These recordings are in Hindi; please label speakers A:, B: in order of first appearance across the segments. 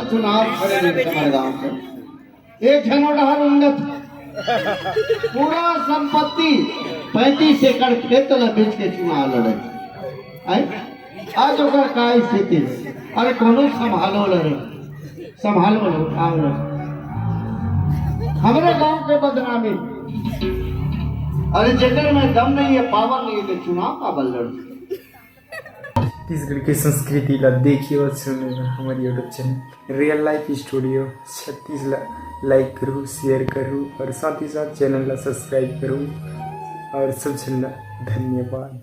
A: चुनाव खड़े हमारे गांव के एक झनोडहर उन्नत पूरा संपत्ति 35 एकड़ खेत ला बेच के चुनाव लड़े आज ओकर का स्थिति अरे कोनो संभालो लड़े संभालो लो आओ लो हमारे गांव के बदनामी अरे जगह में दम नहीं है पावर नहीं है चुनाव का बल लड़
B: छत्तीसगढ़ की संस्कृति ला देखिए और सुने हमारे YouTube channel real life studio 36 like करूँ शेयर करूँ और साथ ही साथ चैनल ला सब्सक्राइब करूँ और सबसे धन्यवाद।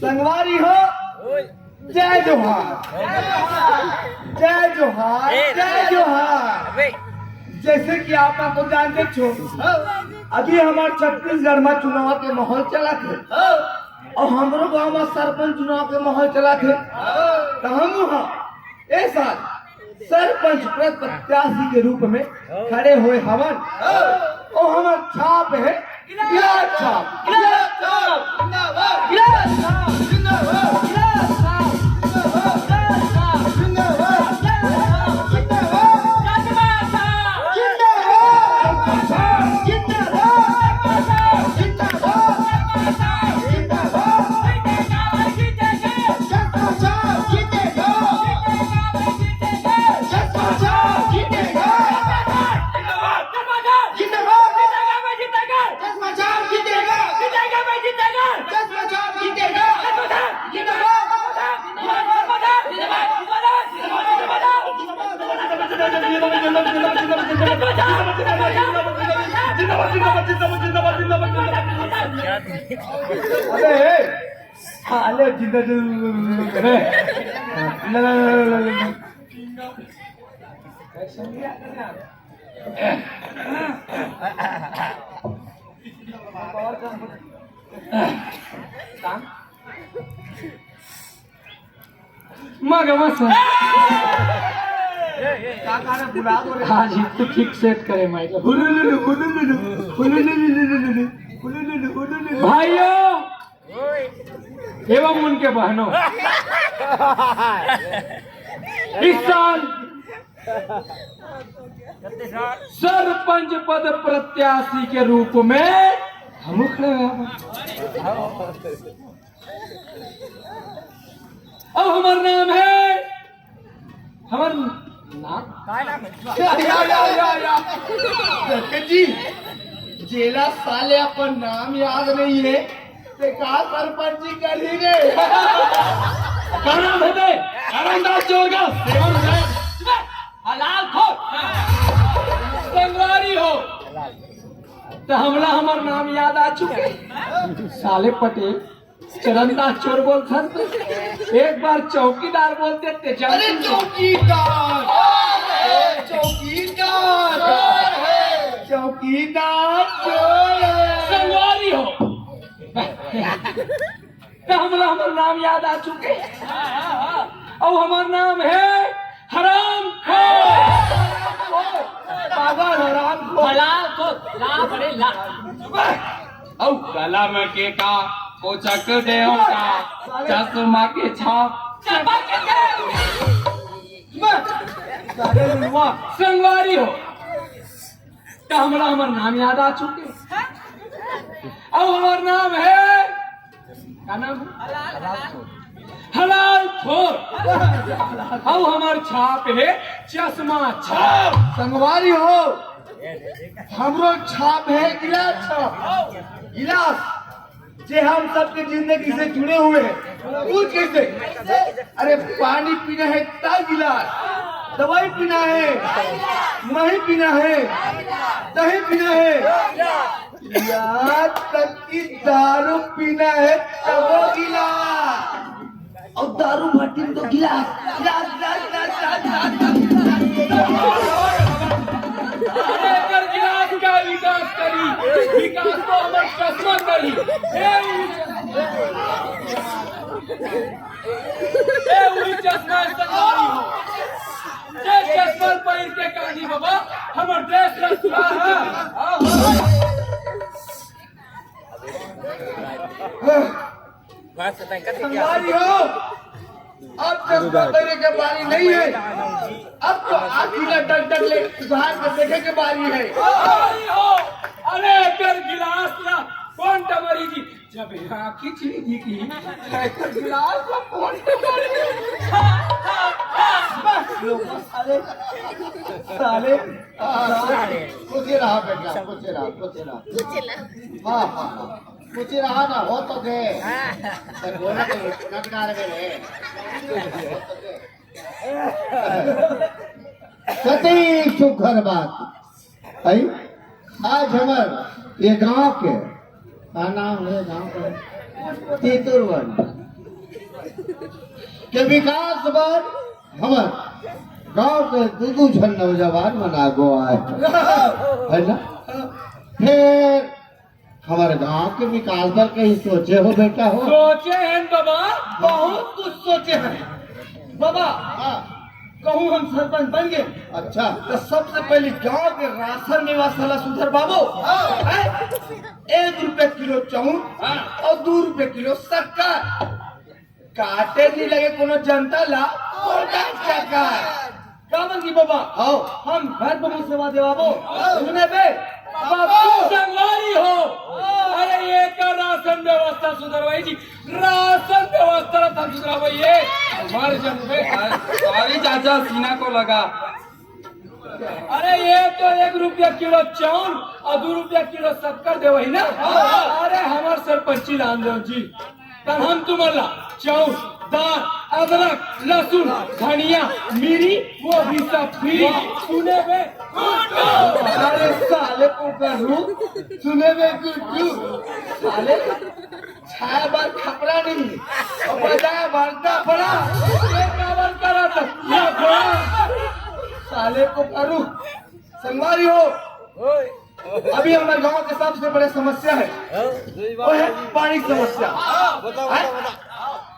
A: संगवारी हो जय जोहार जय जोहार जय जोहार। जैसे कि आप तो जानते छो अभी हमारे छत्तीसगढ़ में चुनाव के माहौल चला थे और हमारे गांव में सरपंच चुनाव के माहौल चला थे तो हम एक साथ सरपंच प्रत्याशी के रूप में खड़े हुए हवन और हमारा छाप है गिलास छाप गिलास छाप जिंदाबाद गिलास छाप जिंदाबाद गिलास छाप जिंदाबाद गिलास छाप जिंदाबाद जिंदाबाद अरे हाँ जी तो ठीक सेट करे माइक भाइयों एवं उनके बहनों इस साल सरपंच पद प्रत्याशी के रूप में हम खड़े हैं। अब हमारा नाम है हमारा नाम जी जेला साले अपन नाम याद नहीं है ते कहा सरपंच जी कर ही गए हलाल खो संगवारी हो तो हमला हमार नाम याद आ चुके साले पटेल चरनदास चोर बोलते एक बार चौकीदार बोलते थे अरे चौकीदार चौकीदार चौकीदार चोर संगवारी हो तो हमला हमारा नाम याद आ चुके और हमारा नाम है हराम पागल हराम हलाल को ला बड़े ला औ गला में के का कोचक दे का चश्मा के छाप संगवारी हो तो हमारा नाम याद आ चुके अब हमारा नाम है क्या नाम हलाल खोर अब हमार छाप है चश्मा छाप संगवारी हो हमरो छाप है गिलास छाप गिलास जे हम सबके जिंदगी से जुड़े हुए हैं पूछ कैसे अरे पानी पीना है ता गिलास दवाई पीना है नहीं पीना है दही पीना है, यहाँ तक कि दारू पीना है तब वो गिलास, और दारू भट्टी में तो गिलास गिलास गिलास गिलास गिलास
C: अरे कर गिलास का विकास करी, विकास तो हमर चश्मा करी। ए उही चश्मा संगारी हो, जे चश्मा पहिर के कानी बाबा हमर देश रक्षा
A: संगारी हो। अब चश्मा पहने के बारी नहीं है, अब तो आखिर डर ले बाहर से देखे के बारी है।
C: अरे कर गिलास ना कौन टमरी जी जब यहाँ की चीनी दिखी कर गिलास ना कौन टमरी
A: साले साले कुछ रहा बेटा, कुछ रहा हाँ हाँ हाँ कुछ रहा ना हो तो गए बोला तो नटकार गए कति सुखर बात है। आज हमार ये गांव के का नाम है, गांव का तीतुरवन के विकास बाद हमार गांव के दू झन नौजवान मना गो आए है ना। फिर हमारे गांव के विकास पर कहीं सोचे हो बेटा हो?
C: सोचे हैं बाबा,
A: बहुत कुछ सोचे हैं बाबा। कहूँ हम सरपंच बन गए, अच्छा तो सबसे पहले गांव के राशन व्यवस्था सुधर बाबू। 1 रुपए किलो चाउर और 2 रुपए किलो शक्कर, काटे नहीं लगे कोनो जनता ला का मंगी बाबा। हम घर पर सेवा देवाबो सुने बे
C: बाबू संगवारी हो। अरे ये का राशन व्यवस्था सुधरवाई जी, राशन व्यवस्था हम सुधरवाइए हमारे जन पे सारी चाचा सीना को लगा। अरे ये तो 1 रुपया किलो चाउर और 2 रुपया किलो शक्कर दे वही ना। अरे हमारे सरपंची रामदेव जी तब हम तुम्हारा चाउर दाल अदरक लहसुन धनिया मिरी वो भी सब फ्री सुने में।
A: अरे साले को करूं सुने में गुड्डू साले छाया बार खपरा नहीं और बजाय मरता पड़ा काबर करा था या बड़ा साले को करूं संगवारी हो। अभी हमारे गांव के सबसे बड़े समस्या है वो है पानी की समस्या।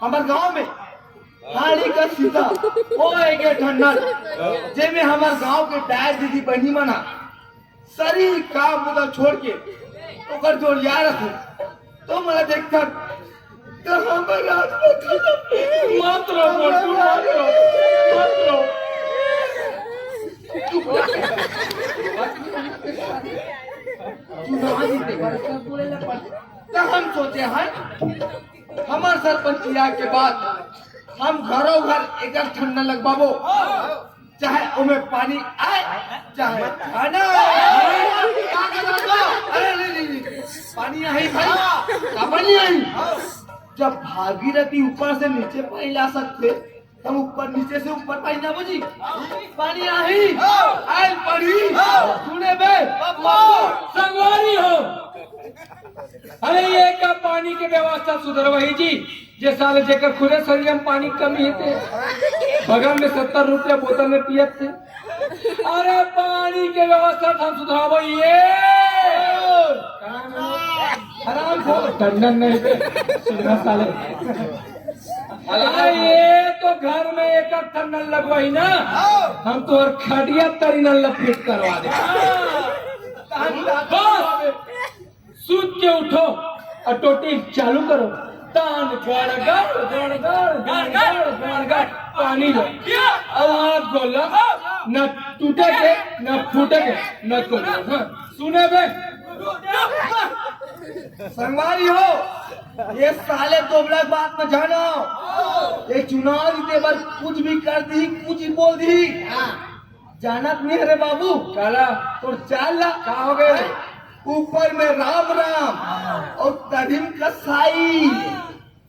A: हमारे गांव में पानी का सीधा वो एक ठंडा जेमे हमारे गांव के दाय दीदी बहनी मना शरीर काम मुदा छोड़ के ओकर जोड़ यार रखे तो मैं देखता तो हमारे रात में
C: मात्र
A: तो हम सोचे हैं हमारे सरपंचिया के बाद हम घरों घर एक ठंडा लगवाबो, चाहे उमें पानी आए चाहे खाना अरे नहीं पानी आई भाई पानी आई। जब भागीरथी ऊपर से नीचे पानी ला सकते हम ऊपर नीचे से ऊपर पानी ना बुझी पानी आई आयल पड़ी सुने बे
C: संगवारी हो। अरे ये का पानी के व्यवस्था सुधर वही जी जे साले जेकर खुले शरीर में पानी कमी है बगल में 70 रुपया बोतल में पियत थे। अरे पानी के व्यवस्था हम सुधरावो ये आराम से टंडन नहीं पे सुना साले। अरे ये तो घर में एक नल लगवाई ना हम तो और खटिया तरी नल फिट करवा दे। सूत के उठो और टोटी चालू करो तान गड़ गड़ गड़ गड़ गड़ गड़ गड़ गड़ पानी लो अब हाथ खोलो न टूटे के न फूटे के न खोलो। सुने बे
A: संगवारी हो ये साले दोबला बात में जानो ये चुनाव जीते बार कुछ भी कर दी कुछ भी बोल दी जानत नहीं रे बाबू
C: काला
A: तो चाल ला का हो गए ऊपर में राम राम और तड़िम कसाई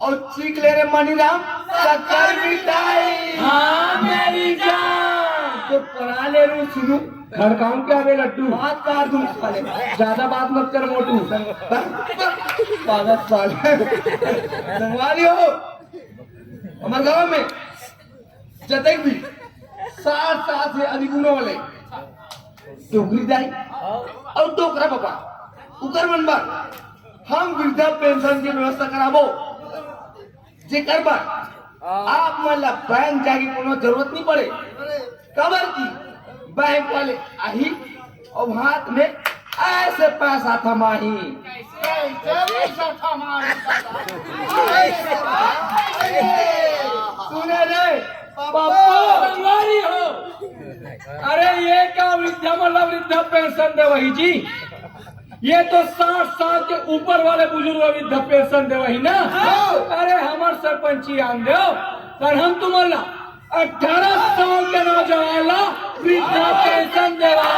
A: और चीख ले रे मनी राम शक्कर मिठाई।
C: हाँ मेरी जान
A: तो पढ़ा ले रू सुनू
C: खड़काऊं क्या बे लड्डू?
A: हाथ काट दूं साले।
C: ज्यादा बात मत कर मोटू।
A: पागल साले। संगवारी हो हमारे गांव में जतक भी 60 साल से अधिक उम्र वाले टोकरी दाई और टोकरा बाबा उकर मनबा हम वृद्धा पेंशन की व्यवस्था कराबो जे करबा आप मला बैंक जाके कोनो जरूरत नहीं पड़े कबर की बैंक वाले आही और हाथ में ऐसे पैसा थमाही सुने रे
C: संगवारी हो। अरे ये क्या वृद्धा मतलब वृद्धा पेंशन दे वही जी? ये तो 60 साल के ऊपर वाले बुजुर्ग वृद्धा पेंशन दे वही ना? अरे हमार सरपंची आन दो पर हम तुम्हारा 18 साल के नौजवान ला वृद्धा पेंशन देवा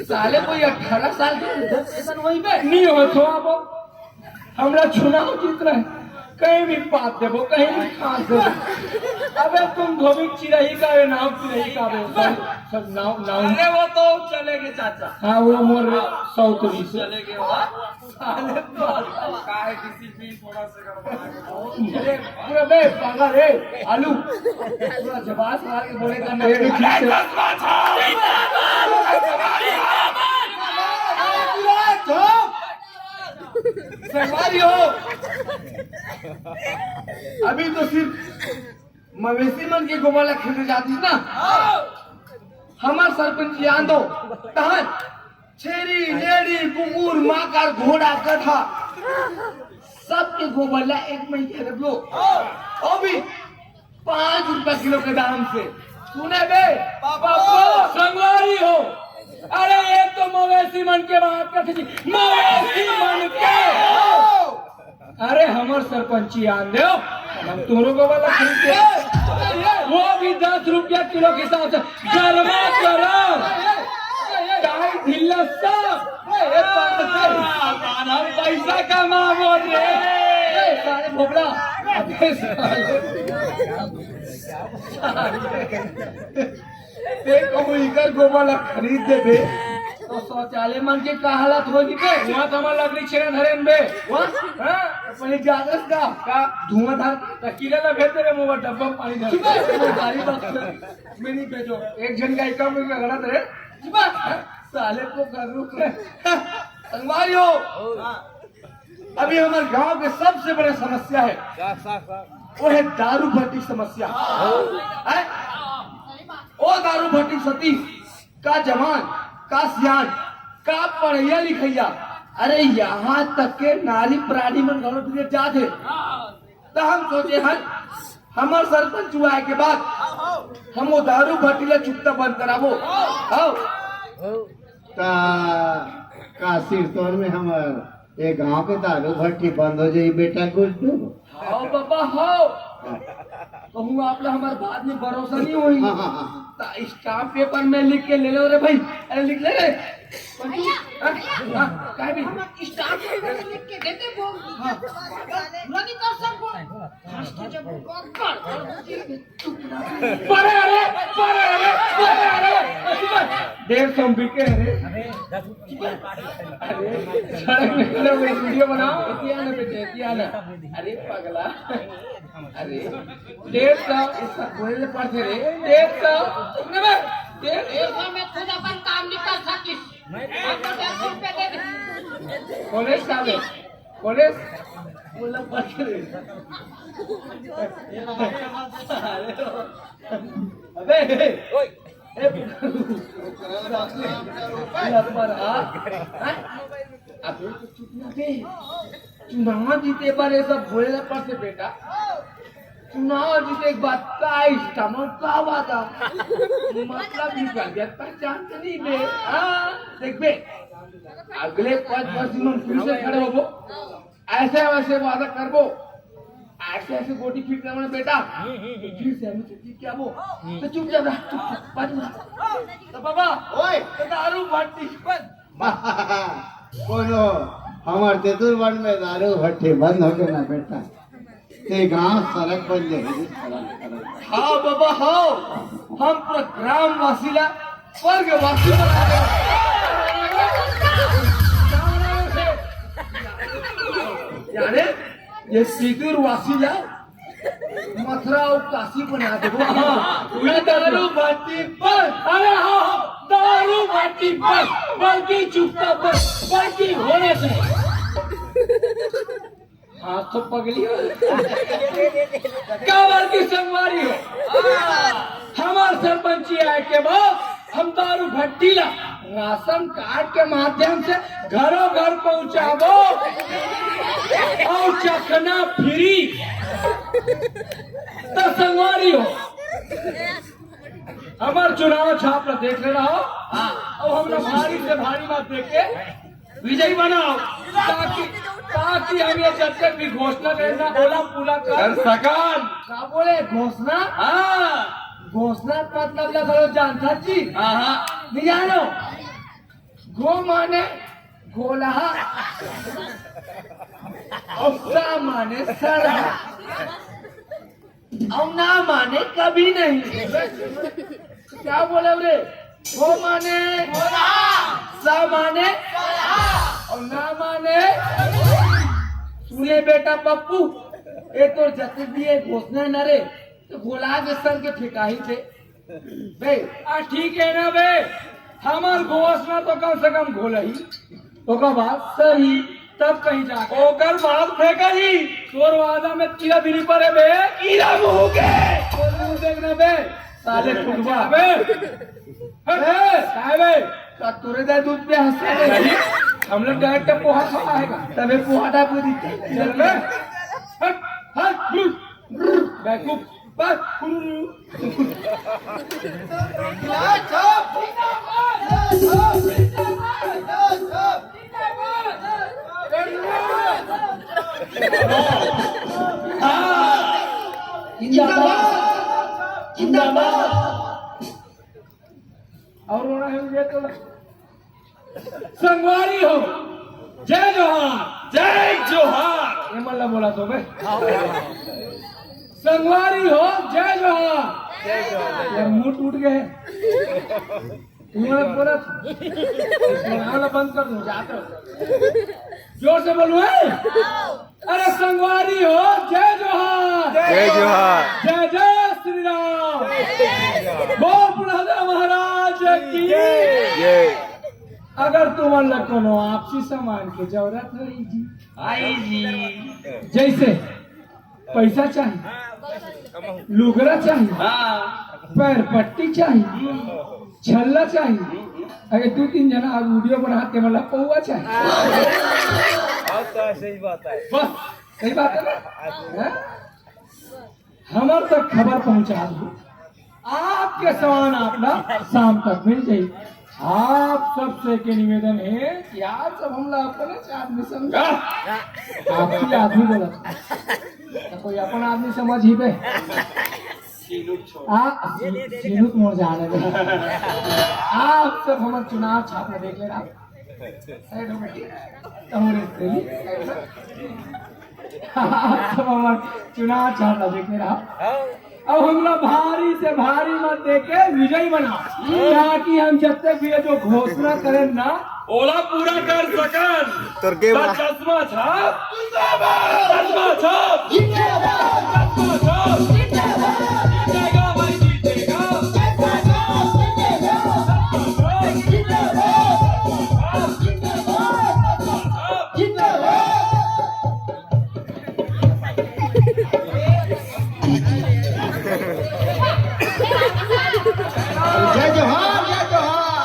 A: साले कोई 18 साल के वृद्धा पेंशन वही पे
C: नहीं हो तो अब हमरा चुनाव जीत रहे कहीं भी पात देवो कहीं भी खास देवो। अबे तुम धोबी चिरही का है नाव चिरही का है सब नाव नाव।
A: अरे वो तो चलेगे चाचा
C: हाँ वो मोर सौतरी से
A: चलेगे वो साले काहे डिसिप्लिन थोड़ा से
C: अरे पूरा बे पागल रे आलू पूरा जवाब मार के बोले करना है ठीक से।
A: संगवारी हो अभी तो सिर्फ मवेशी मन के गोवाला खेलने जाती ना हमार सरपंच यान दो तहन छेरी लेडी कुकुर माकर घोड़ा गधा सबके गोवाला एक महीने रख लो अभी 5 रुपया किलो के दाम से सुने बे
C: संगवारी हो। अरे ये तो मवेशी मन के बात करते जी मवेशी मन के। अरे हमार सरपंची आन दो हम तोरो को वाला खरीदे वो भी 10 रुपया किलो के हिसाब से गरमा करो गाय ढिल्ला सब
A: हम पैसा कमाबो रे
C: सारे भोपड़ा अबे
A: ते कहूँ इकर गोवाला खरीद दे बे तो शौचालय मन के का हालत होगी बे
C: वहाँ तो हमारा लकड़ी छेड़ा धरेन बे
A: हाँ अपने जागरस का धुआंधार
C: तकीला ना भेज दे मोबाइल डब्बा में पानी धर
A: गाड़ी बक्स
C: में नहीं भेजो एक जन का इक्का मुझे गलत है
A: साले को करूँ संगवारी हो अभी हमारे गांव के सबसे बड़ी समस्या है वो है दारू भट्टी समस्या है? ओ दारू भट्टी सती का जवान का सियान का पढ़ैया लिखैया अरे यहाँ तक के नारी प्राणी मन घरों के जाते तो हम सोचे हैं हमार सरपंच हुआ के बाद हम वो दारू भट्टी ला चुपता बंद कराबो
D: का सिरतौर में हमार ये गांव के दारू भट्टी बंद हो जाई बेटा गुड्डू।
A: आओ बाबा हो कहूँ आप लोग हमारे बात में भरोसा नहीं हुई स्टाम्प पेपर में लिख के ले लो रे भाई अरे लिख ले रे क्या भी
E: स्टाम्प पेपर में लिख के देते वो नहीं कर सको फास्ट जब
C: परे अरे 150 बिके अरे सड़क में खड़े हुए वीडियो बनाओ
A: इतिहास बेटे इतिहास अरे पगला अरे
C: 150
A: इसका बोले पड़ते रे
C: 150
E: में खुद अपन काम निकाल सकिस आपको 100 रुपए दे दे
C: कॉलेज का है कॉलेज
A: बोला पड़ते रे अबे अबे तो चुप ना बे चुनाव जीते पर ये सब बोले पड़ते बेटा चुनाव जीते एक बात का इस्तेमाल का वादा मतलब निकल गया पहचान तो नहीं बे देख बे अगले 5 वर्ष में फिर से खड़े होबो ऐसे वैसे वादा करबो ऐसे ऐसे गोटी फिट करना बेटा फिर से हम चुकी क्या वो तो चुप जा तो बाबा ओए तो दारू भट्टी बंद
D: कोनो हमार तेतुरवन में दारू भट्टी बंद हो गया ना बेटा ते गांव सड़क बन जाएगी सड़क
A: हाँ बाबा हाँ, हम तो ग्रामवासीला स्वर्गवासी बना यानी ये सीकर वासीला मथुरा और काशी बना दे। दारू भाटी पर,
C: अरे हाँ दारू भाटी पर, बल्कि चुपता पर, बल्कि होने से हाँ तो पगली हो कावर की संगवारी हो। हमार सरपंची आए के बाद हम दारू भट्टीला राशन कार्ड के माध्यम से घरों घर पहुंचाबो और चखना फ्री तो संगवारी हो। हमार चुनाव छाप देख ले रहा हो और हम भारी से भारी बात देख के विजयी बनाओ ताकि हम ये जब तक भी घोषणा करना बोला पूरा कर सकन। क्या बोले घोषणा? हाँ घोषणा मतलब लगो जानता जी। हाँ नहीं जानो। गो माने गोलहा और सा माने सरहा और ना माने कभी नहीं। क्या बोले रे? गो माने सा माने और ना माने। सुने बेटा पप्पू ये तो जत भी घोषणा न रे तो गोला के सर के फिकाही थे बे। ठीक है ना बे, हमार घोषणा तो कम से कम घोल ही तो का बात सही तब कहीं जाकर ओकर माल फेंका ही तोर वादा में कीड़ा भी नहीं पड़े बे। कीड़ा मुंह के तोर मुंह देखना बे साले खुदवा बे। बे का तुरे दे दूध पे हंसे हम लोग डायरेक्ट पोहा खाएगा तबे पोहा डा पूरी चल बे। हट हट बैकूफ बस और रोना है मुझे तो संगवारी हो। जय जोहार जय जोहार ये मल्ला बोला तो मैं संगवारी हो। जय जोहार यार मुंह टूट गए बोला बंद कर दो जाकर जोर से बोलो है। अरे संगवारी हो। जय जोहार
B: जय जोहार
C: जय जय श्री राम बोल प्रहलाद महाराज की
B: जय।
C: अगर तुम्हारे कोनो आपसी सामान की जरूरत है जी आई जी जैसे पैसा चाहिए, लुगड़ा चाहिए, पैर पट्टी चाहिए, छल्ला चाहिए, अगर 2-3 जना वीडियो बनाते मतलब पौवा चाहिए।
B: सही बात है
C: बस सही बात है ना। हमारे तक खबर पहुंचा दो आपके सामान अपना शाम तक मिल जाए। आप सबसे के निवेदन है कि आप सब हम लोग अपने से आदमी समझा आपकी आदमी बोला तो कोई अपन आदमी समझ ही पे सीनुत मोड़ जाने दे। आप सब हमारे चुनाव छाप देख लेना साइड हो बेटी आप सब हमारे चुनाव छाप देख लेना। अब हम लोग भारी से भारी मत देके विजयी बनाओ ताकि हम जब तक भी ये जो घोषणा करें ना ओला पूरा कर सकन। चश्मा छाप चश्मा छाप चश्मा छाप जीतेगा भाई जीतेगा
D: जय जोहार जय जोहार।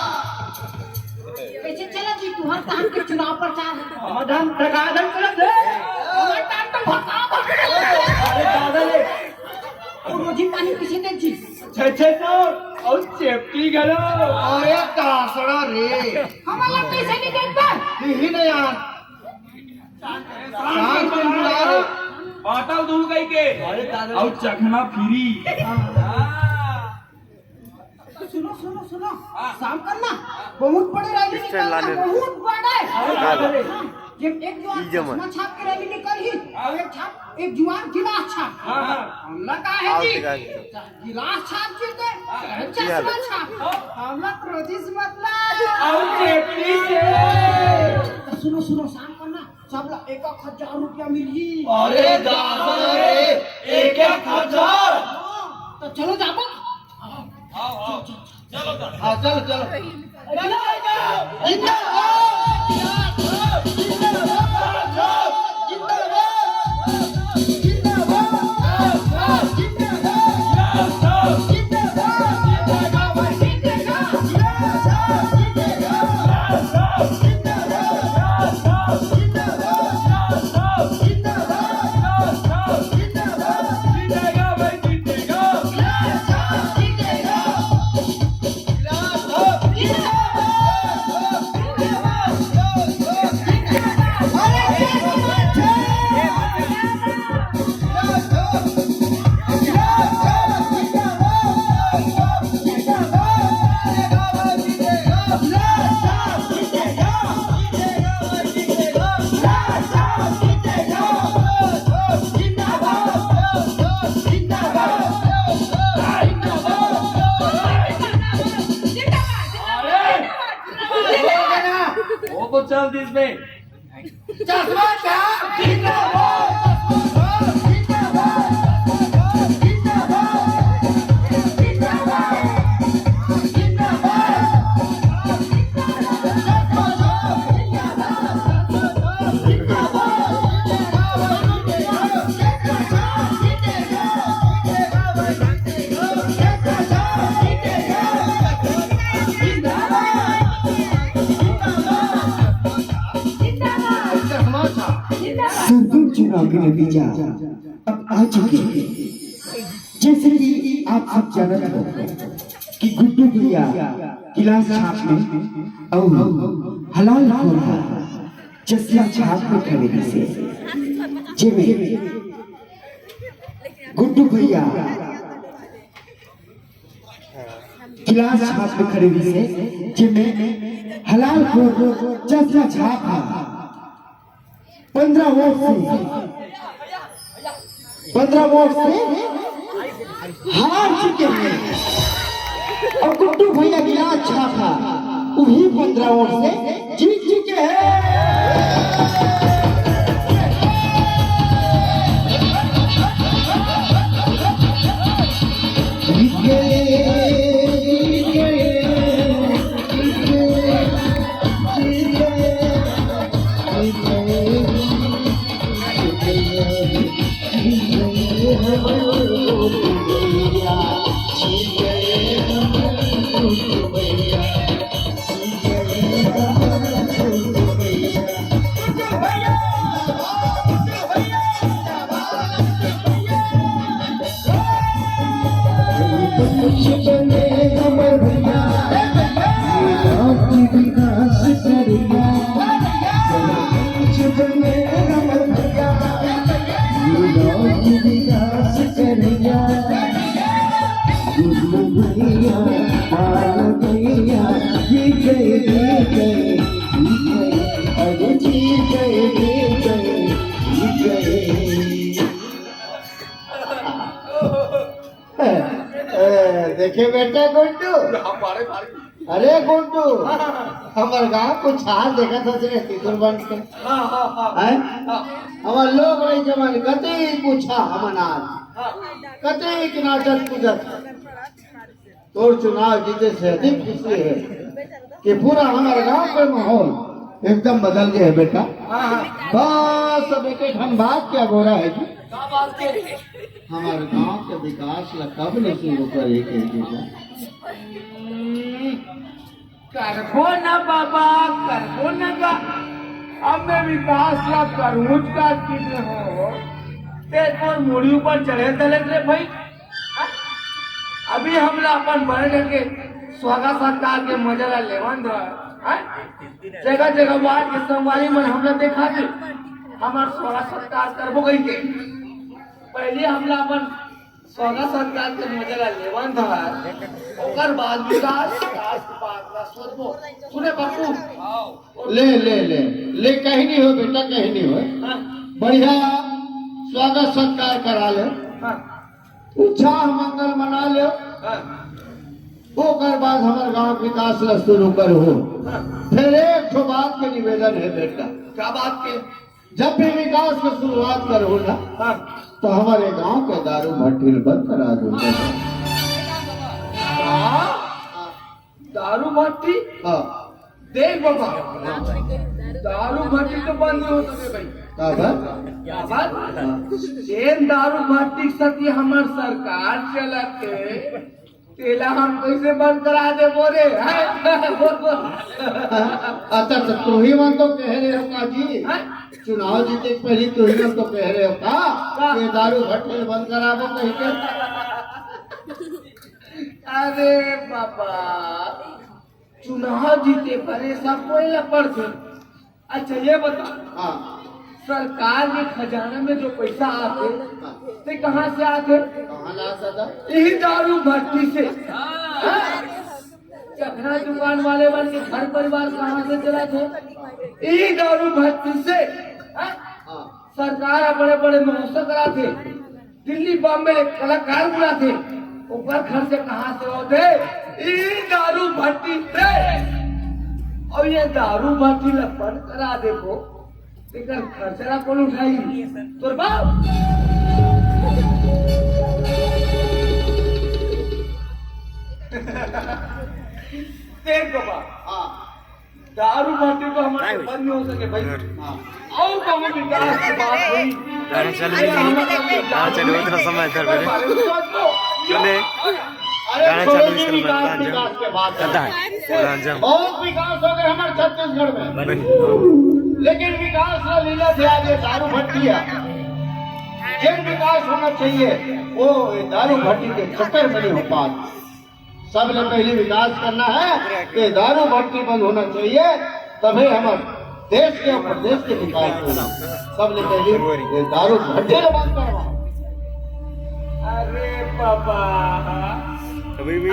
E: कैसे चला जी तुम्हारे काम के चुनाव प्रचार है?
A: आधम तकादम करत है।
E: हमारे टाइम पे भड़काओ
A: अरे दादा ले
E: और रोजी पानी किसी ने जी
A: छे तो और चेपटी गलो
D: अरे कासड़ा रे
E: हमारा पैसे नहीं देते
D: ही नहीं यार शाम को बुला रे
C: बाटल दूर गई के
A: अरे दादा
C: और चखना फ्री।
E: सुनो सुनो सुनो शाम करना बहुत बड़े रैली निकालना बहुत बड़े
A: अरे दादा ले
E: जब एक जो चश्मा छाप के रैली निकल ही एक जुआन गिलास छाप हमला का है जी गिलास छाप जीते चश्मा छाप हमला क्रोधिस मतलब सुनो शाम को ना सबला 1,000 रुपया मिली।
A: अरे दादा 1,000
E: तो चलो जाबो
A: चलो वो तो चल दिस में
E: चश्मा छाप जिंदाबाद
F: संपूर्ण चुनाव के नतीजा अब आ चुके हैं। जैसे कि आप सब जानते हो कि गुड्डू भैया गिलास छाप में और हलाल खोरा चश्मा छाप में खरीदी से जिसमें गुड्डू भैया गिलास छाप में खरीदी से जिसमें हलाल खोरा चश्मा छाप है 15 वोट से हार चुके हैं और गुड्डू भैया गिलास छापा वही 15 वोट से जीत चुके हैं।
D: देखे बेटा गुड्डू अरे गुड्डू हमारे गाँव कुछ हाल देखा था तीसर बन के हमारे लोग रही जमान कते पूछा हमनार कते नाटक पूजत तोर चुनाव जीते से अधिक खुशी है कि पूरा हमारे गांव का माहौल एकदम बदल गया है बेटा। बस अब एक हम बात क्या बोल रहा है कि हमारे गांव के विकास ला कब नहीं शुरू करेगा
A: करबो ना बाबा करबो ना का अब मैं विकास ला करूँ का कितने हो तेरे मुड़ी ऊपर चढ़े तले रे भाई। अभी हमला अपन बड़े के स्वागत सत्कार के मजा ला लेवन दो जगह जगह वार्ड के संगवारी मन हमला देखा दी हमार स्वागत सत्कार करबो गई के पहले हमला अपन स्वागत सत्कार के मजा ला लेवन दो ओकर बाद विकास बात ला सोचबो सुने बापू
D: ले ले ले ले कहीं नहीं हो बेटा कहीं नहीं हो बढ़िया स्वागत सत्कार करा ले, उत्साह मंगल मना ले, ओकर बाद हमारे गांव विकास ला शुरू करो। फिर एक ठो बात के निवेदन है बेटा।
A: क्या बात के?
D: जब भी विकास की शुरुआत करो ना, तो हमारे गांव के दारू भट्टी बंद करा दो।
A: दारू भट्टी?
D: हाँ,
A: देख बाबा, दारू भट्टी तो बंद नहीं हो सके भाई।
D: क्या बात?
A: जेन दारू भट्टी सती हमार सरकार चलते, तेला हम कैसे बंद करा दे बोरे?
D: अच्छा, तो तू ही मन तो कह रहे हो का जी? चुनाव जीते के पहले तू ही मन तो कह रहे हो का ये दारू भट्टी बंद करा दो कहीं के?
A: अरे बाबा, चुनाव जीते पर ऐसा कोई न पड़ते। अच्छा ये बता,
D: हाँ,
A: सरकार के खजाने में जो पैसा आते, ते कहाँ से आते?
D: कहाँ ला सदा?
A: यही दारू भट्टी से। चखना दुकान वाले बन के घर परिवार कहाँ से चलाते? यही दारू भट्टी से।
D: हाँ,
A: सरकार बड़े बड़े महोत्सव कराते, दिल्ली बॉम्बे कलाकार बुलाते, ऊपर खर्च कहाँ से होते? यही दारू भट्टी से। और ये दारू भट्टी बंद करा देखो, लेकिन खर्चा कौन उठाई? तोर बाप। देख बाबा,
D: हाँ,
A: दारू भट्टी तो हमारे बंद नहीं हो सके भाई।
D: हाँ,
A: और कहूँ विकास की बात हुई,
G: चलो उतना समय इधर मेरे चले
D: अरे
G: गाना
D: छोड़ो
G: चालू
D: जी,
G: इसके बाद
D: विकास विकास के बाद
G: चलता है
D: बहुत विकास हो गए हमारे छत्तीसगढ़ में, लेकिन विकास का लीला से आज ये दारू भट्टी है। जिन विकास होना चाहिए वो ये दारू भट्टी के चक्कर में नहीं हो पाता। सबसे पहले विकास करना है, ये दारू भट्टी बंद होना चाहिए, तभी हमारे देश के और प्रदेश के विकास होगा। सबसे पहले ये दारू भट्टी को बंद करवा।
A: अरे बाबा,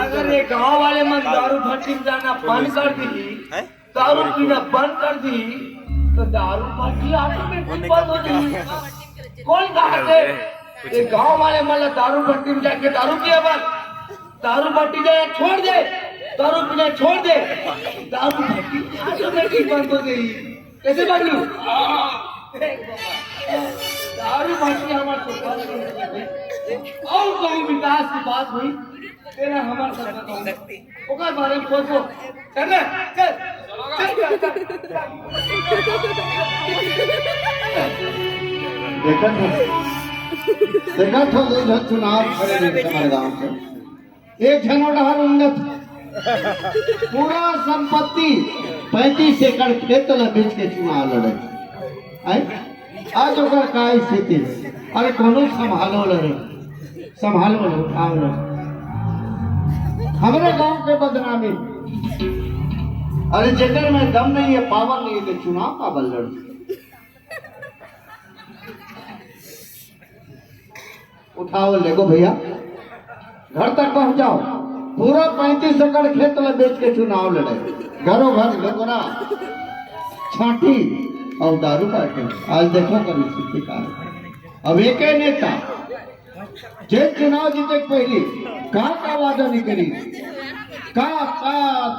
A: अगर ये गांव वाले मन दारू भट्टी में जाना बंद कर दी, दारू पीना बंद कर दी, तो दारू भट्टी ऑटोमेटिक बंद हो जाएगी। कौन कहा से ये गांव वाले मन दारू भट्टी में जाके दारू पिया बंद, दारू भट्टी जाए छोड़ दे, दारू पीना छोड़ दे, दारू भट्टी ऑटोमेटिक बंद हो गई। कैसे बंद हुई? दारू भट्टी हमारे और कहूँ विकास की बात हुई, तेरा हमारे साथ ओकर बारे में सोचो। चल चल
D: देखा था इधर चुनाव खड़े हमारे गांव से, एक झनोडहर उन्नत पूरा संपत्ति 35 एकड़ खेत ला बेच के चुनाव लड़े। आज ओकर का स्थिति? अरे कोनो संभालो लड़े, संभालो लो, आओ लो। हमारे गांव के बदनामी, अरे जेकर में दम नहीं है, पावर नहीं है, तो चुनाव का बल लड़। उठाओ लेगो भैया, घर तक पहुंच जाओ। पूरा 35 एकड़ खेत ला बेच के चुनाव लड़े, घरों घर लोगों छाटी और दारू काटे। आज देखो कर स्थिति का। अब एक नेता जे चुनाव जीते पहले का वादा नहीं करी, का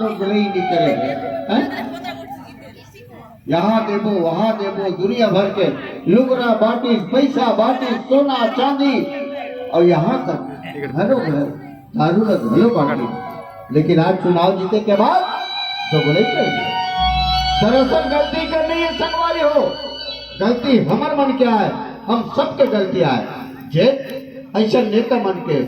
D: दोगलई नहीं करे, यहाँ देवो वहाँ देवो, दुनिया भर के लुगरा बाटी, पैसा बाटी, सोना चांदी, और यहाँ तक घरों घर दारू का घरों बाटी। लेकिन आज चुनाव जीते के बाद दोगलई करेंगे। दरअसल गलती करनी है संगवारी हो, गलती हमार मन क्या है, हम सबके गलती है। जे ऐसा नेता मन के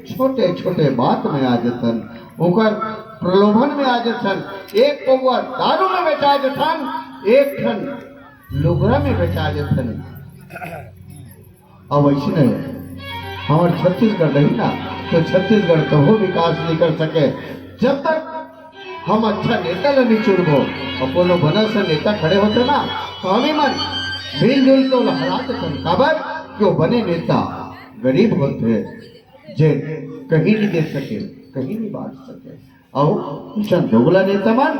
D: छोटे छोटे बात में आ जतन, ओकर प्रलोभन में आ जतन, एक पौवा दारू में बेचा जतन, एक ठन लुगरा में बेचा जतन। अब ऐसी नहीं हमारे छत्तीसगढ़ रही ना, तो छत्तीसगढ़ कहो विकास नहीं कर सके जब तक हम अच्छा नेता नहीं चुनबो। अपोलो बना से नेता खड़े होते ना, तो हमें मन मिलजुल तो लहराते थे। खबर क्यों बने नेता गरीब होते, जे कहीं नहीं दे सके, कहीं नहीं बांट सके, और किसान दोगला नेता मन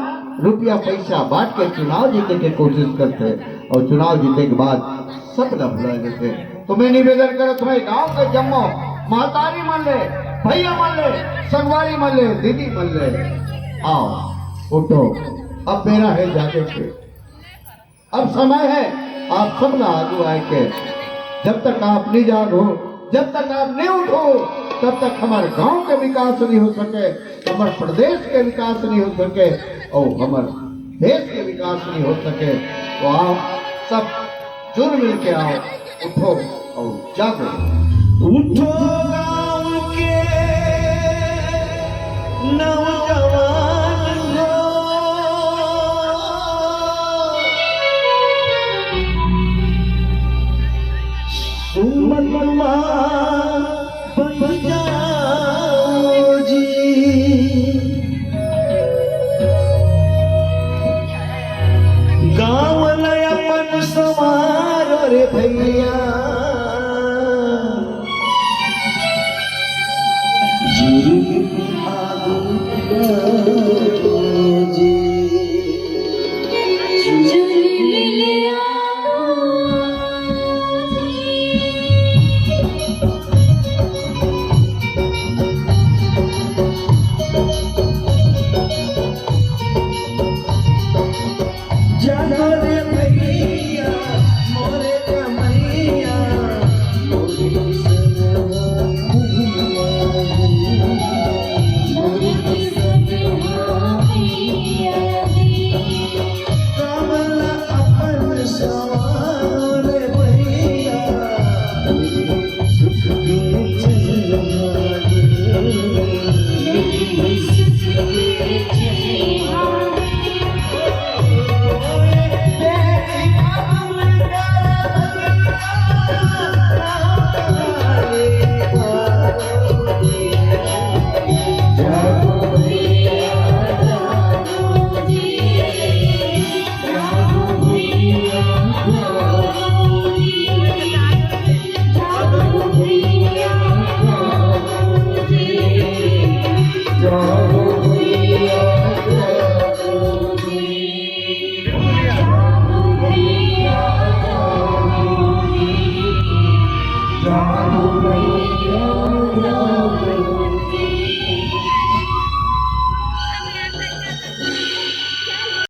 D: रुपया पैसा बांट के चुनाव जीतने की कोशिश करते, और चुनाव जीतने के बाद सब भुला देते। तुम्हें निवेदन करो, तुम्हें गांव के जम्मो महतारी मान ले, भैया मान ले, संगवारी मान ले, दीदी मान ले, आओ उठो, अब मेरा है जाके के, अब समय है आप सब ना आगू आए के। जब तक आप नहीं जागो, जब तक आप नहीं उठो, तब तक हमारे गांव के विकास नहीं हो सके, हमारे प्रदेश के विकास नहीं हो सके और हमारे देश के विकास नहीं हो सके। तो आप सब जुड़ मिल के आओ, उठो और जागो।
F: उठो गाँव के नौजवान हो, सुमनमा बन जाओ जी। गाँव लय अपन समारो रे भैया,